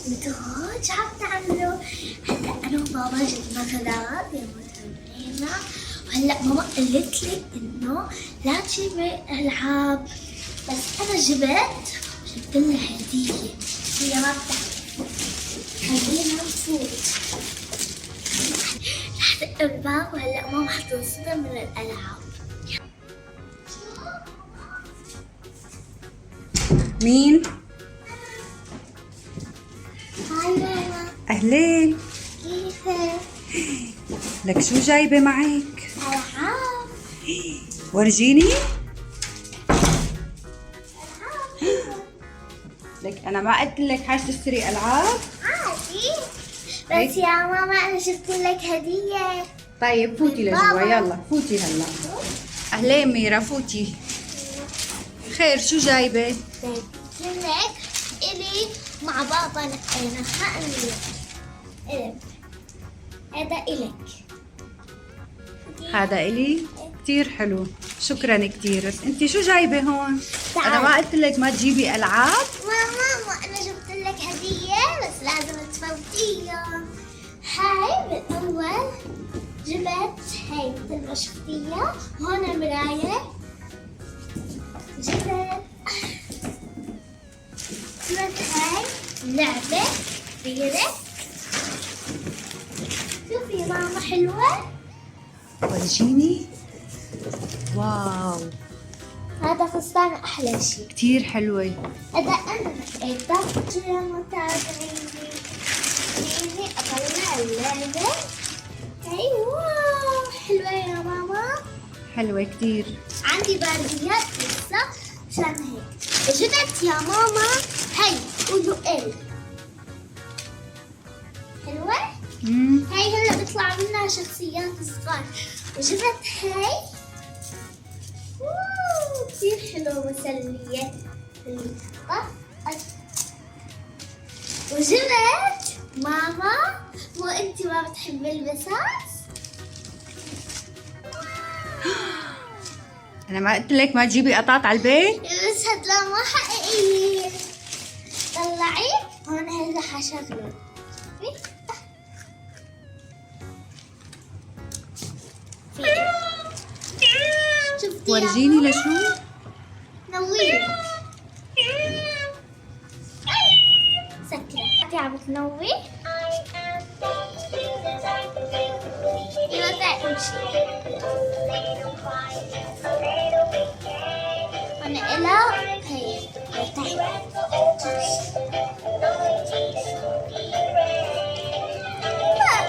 انتوا هون شو عم تعملوا؟ هلا انا وبابا جبنا غراض يوم تمرينا، وهلا ماما قالت لي انه لا تجيبي العاب، بس انا جبت لها هديه. هي ما بتعرف. خلينا نفوت. رح دق الباب وهلا ماما حتنصدم من الالعاب. مين؟ هاي ماما. أهلين. كيفك؟ لك شو جايبة معك؟ ألعاب. ورجيني. لك أنا ما قلت لك حاج تشتري ألعاب؟ عادي. بس يا ماما أنا جبت لك هدية. طيب فوتي لجوا، يلا فوتي هلا. أهلين ميرا، فوتي. خير شو جايبة؟ جبت لك إلي مع بابا نقيناها أنا. هذا إلك. هذا إلي؟ كتير حلو، شكرا كتير. بس انتي شو جايبة هون؟ تعال. أنا ما قلت لك ما تجيبي ألعاب؟ ماما أنا جبت لك هدية بس لازم تفوتيها. هاي بالأول جبت هاي مثل ما شفتيها، هون مراية. جبت هاي لعبة كبيرة. شوفي ماما حلوة. ورجيني. واو هذا فستان أحلى شيء. كتير حلوة. هذا أنا نقيته يا متابعيني. فيني أطلع اللعبة. أيوة حلوة يا ماما. حلوة كتير. عندي برديات لسه عشان هيك. جبت يا ماما هاي قولوا إل. حلوة؟ هاي هلا بيطلع منها شخصيات صغار. وجبت هاي كتير حلوة مسلية. وجبت ماما، مو انتي ما بتحبي البساس؟ أنا ما قلت لك ما تجيبي قطعات على البيت؟ بس هدلا ما حقيقيين. طلعي هون هلا حشغله. شفتي ورجيني لشو؟ نوي. سكرة. انت عم تنوي؟ ايوه امشي. وانا إلا هي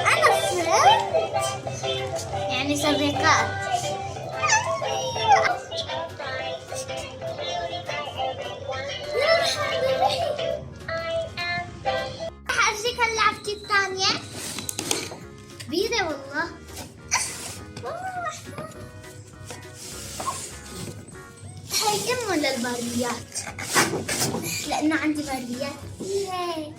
انا فهمت. يعني صديقات. حأرجيك اللعبة الثانية. كبيرة والله. هاي أمه للباربيات، لأنه عندي باربيات كثيرة.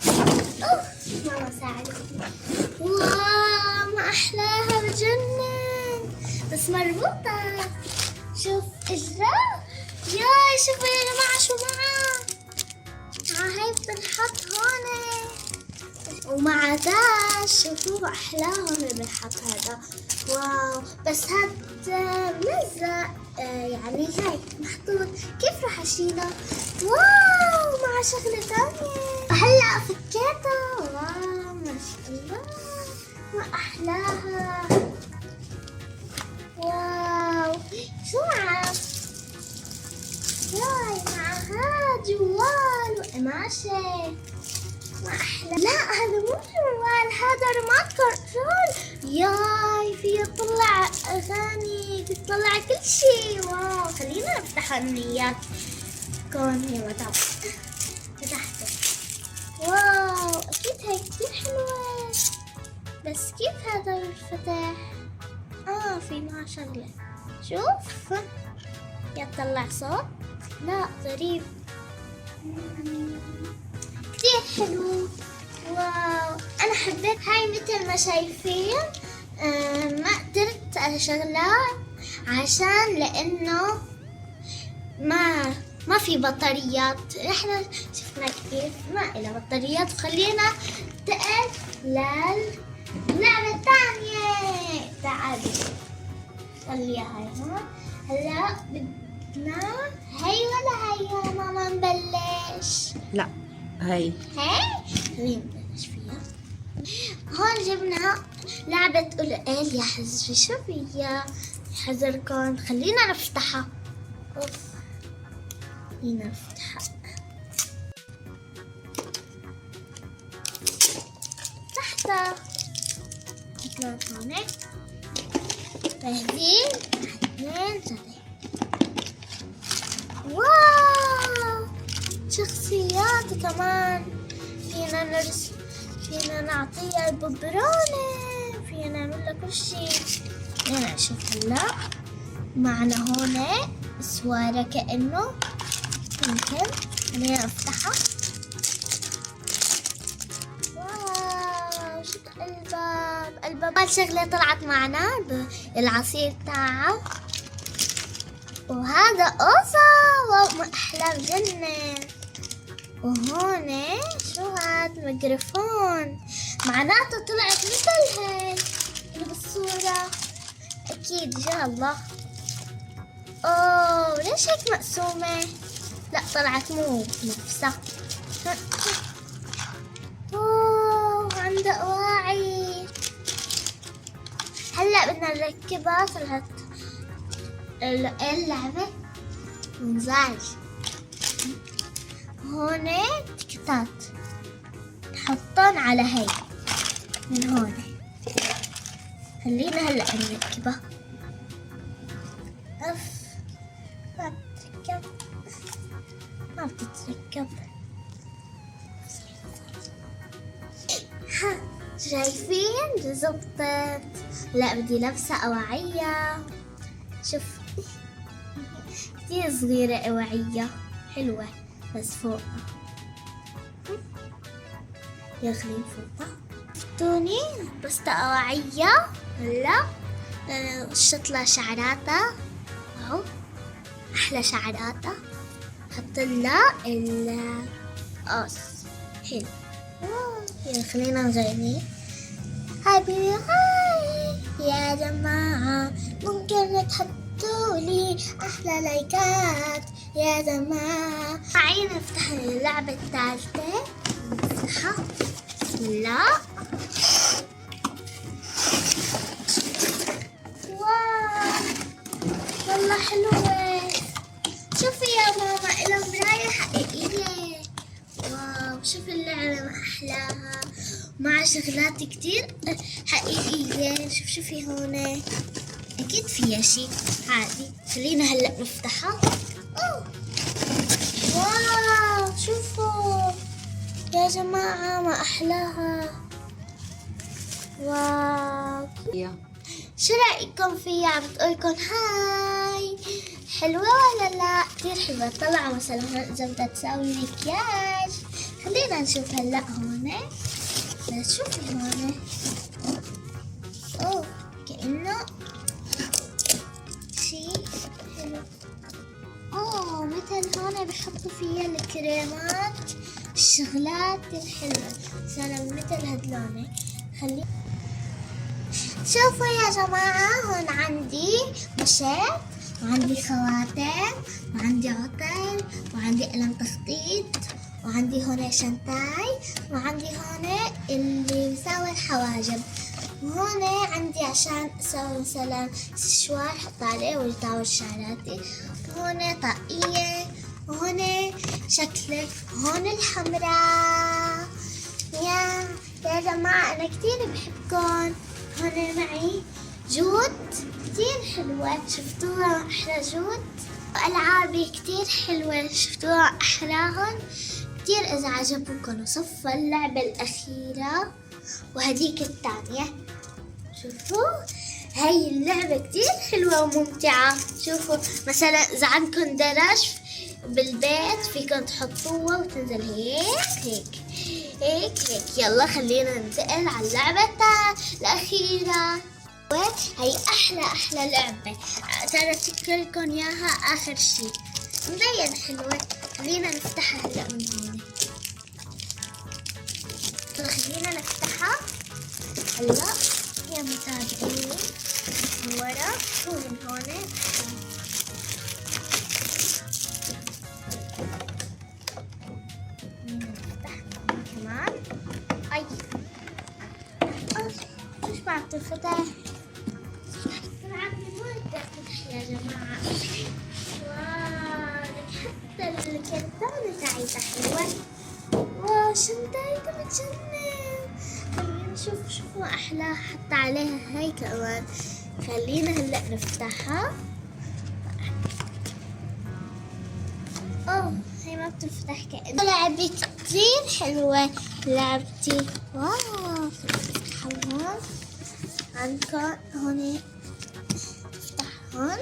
ماما ساعدتني. واو ما أحلاها بجنن، بس مربوطة. شوف إجراء. ياي شوفوا يا جماعة شو معها. هاي بتنحط هون ومع ذا شوفوا أحلاهم اللي بنحط هذا. واو بس هذا ملزق. يعني هاي محطوط. كيف رح أشيله؟ واو مع شغلة ثانية. هلا فكيتها. واو ما شاء الله ما أحلاها. واو شو معها؟ ياي معها جوال وقماشة. ما أحلى. لا هذا مو جوال، هذا ريموت كنترول. ياي فيه يطلع أغاني، بيطلع كل شيء. واو خلينا نفتح النيات. كون يلا تعال. فتحته. واو أكيد هاي كتير حلوة. بس كيف هذا الفتح؟ في معه شغلة. شوف يطلع صوت. لا غريب. كتير حلو. واو أنا حبيت هاي مثل ما شايفين. ما قدرت أشغلها عشان لأنه ما في بطاريات. احنا شفنا كيف ما إلها بطاريات. خلينا ننتقل للعبة الثانية. تعالي خليها هاي هون. هلا بدنا هي ولا هي يا ماما نبلش؟ لا هاي. خلينا نبلش فيها. هون جبنا لعبة قول يا حزبي. شو هي؟ حذركم. خلينا نفتحها. أوف. خلينا نفتحها. فتحتها. مثلا هون. جاهزين؟ 2 3. واو، شخصيات كمان. فينا نرسم، فينا نعطيها الببرونة، فينا نعمل لها كل شيء. خلينا نشوف هلا. معنا هون سوارة كأنه ممكن. خلينا نفتحها. واو، شوف الباب. أول شغلة طلعت معنا العصير تاعها. وهذا قصة. واو، ما أحلى بجنن. وهون شو هاد؟ ميكروفون. معناته طلعت مثل هاي اللي بالصورة. أكيد إن شاء الله. أوه، ليش هيك مقسومة؟ لا طلعت مو نفسها. أوه، عندها أواعي. هلا بدنا نركبها. طلعت اللعبة منزعج. هون تكتات تحطن على هاي من هون. خلينا هلا نركبها. اف ما بتتركب، ما بتتركب. ها، شايفين؟ زبطت. لا بدي لابسة أواعية. شوف كتير صغيرة أواعية حلوة بس فوقها. يا خلينا فوقها. شفتوني بس أواعية. هلا شط لها شعراتها. واو، أحلى شعراتها. حط لها القص حلو. يا خلينا نغني. هاي يا جماعة، ممكن تحطوا لي أحلى لايكات يا جماعة. تعالي نفتح اللعبة الثالثة. نفتحها. بسم الله. واو والله حلوة. شوفي يا ماما، إلها مراية حقيقية. واو، شوفي اللعبة ما أحلاها، مع شغلات كتير حقيقية. شوفي هون أكيد فيها شي عادي. خلينا هلأ نفتحها. أوه. واو، شوفوا يا جماعة ما أحلاها. واو، شو رأيكم فيها؟ بتقولكم هاي حلوة ولا لا؟ كتير حلوة. طلع مثلا إذا بدها تساوي مكياج. خلينا نشوف هلأ هون. بس شوفي هون. أوه، كأنه شي حلو. أوه، مثل هون بحطوا فيها الكريمات، الشغلات الحلوة. مثلا مثل هدلونة. خلي شوفوا يا جماعة، هون عندي مشط، وعندي خواتم، وعندي عطر، وعندي قلم تخطيط، وعندي هون شنطاي، وعندي هون اللي بيساوي الحواجب، وهون عندي عشان اسوي مثلا سشوار حط عليه ويطاول شعراتي، وهون طاقية، وهون شكلك، وهون الحمراء. يا جماعة أنا كتير بحبكم. هون معي جود كتير حلوة. شفتوها أحلى جود؟ ألعابي كتير حلوة. شفتوها أحلاهم كتير. إذا عجبوكم وصفوا اللعبة الأخيرة وهديك الثانية. شوفوا هاي اللعبة كتير حلوة وممتعة. شوفوا مثلا إذا عندكم درج بالبيت فيكم تحطوها وتنزل هيك. يلا خلينا ننتقل على اللعبة الأخيرة. هي أحلى لعبة. ترى لكم إياها آخر شي. مبين حلوة. خلينا نفتحها هلا من هون. خلينا نفتحها هلا يا متابعين. من ورا شو من هون. نفتح كمان. اي مش بعرف تنفتح. يا جماعة واو، حتى الكرتونة تاعتها حلوة. واو شنطتها بتجنن. خلينا نشوف شو أحلى. حتى عليها هاي كمان. خلينا هلأ نفتحها. اوه هاي ما بتنفتح كأنه. لعبة كتير حلوة لعبتي. واو نفتحها هون عندكم هون. هون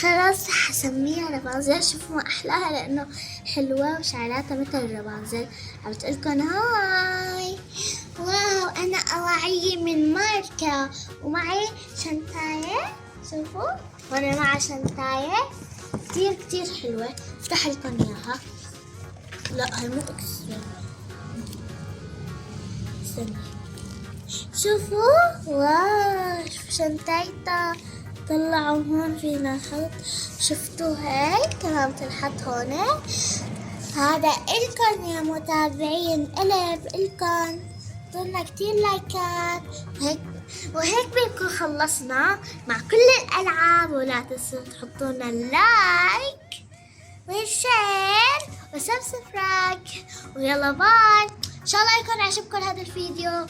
خلاص حسميها رابنزل. شوفوا ما احلاها لانه حلوه وشعراتها مثل الرابنزل. عم بتقلكن هاي. واو انا اواعي من ماركه ومعي شنطايه. شوفوا وانا مع شنطايه كتير كتير حلوه. افتح لكم اياها. لا هاي مو اكسر. استنى شوفوا. واو شوفوا شنطايتها. طلعوا هون فينا نحط. شفتوا هاي كمان بتنحط هون. هذا إلكن يا متابعين. قلب إلكن. ضلنا كتير لايكات. وهيك بنكون خلصنا مع كل الألعاب. ولا تنسوا تحطونا اللايك والشير وسبسكرايب. ويلا باي. إن شاء الله يكون عجبكم هذا الفيديو.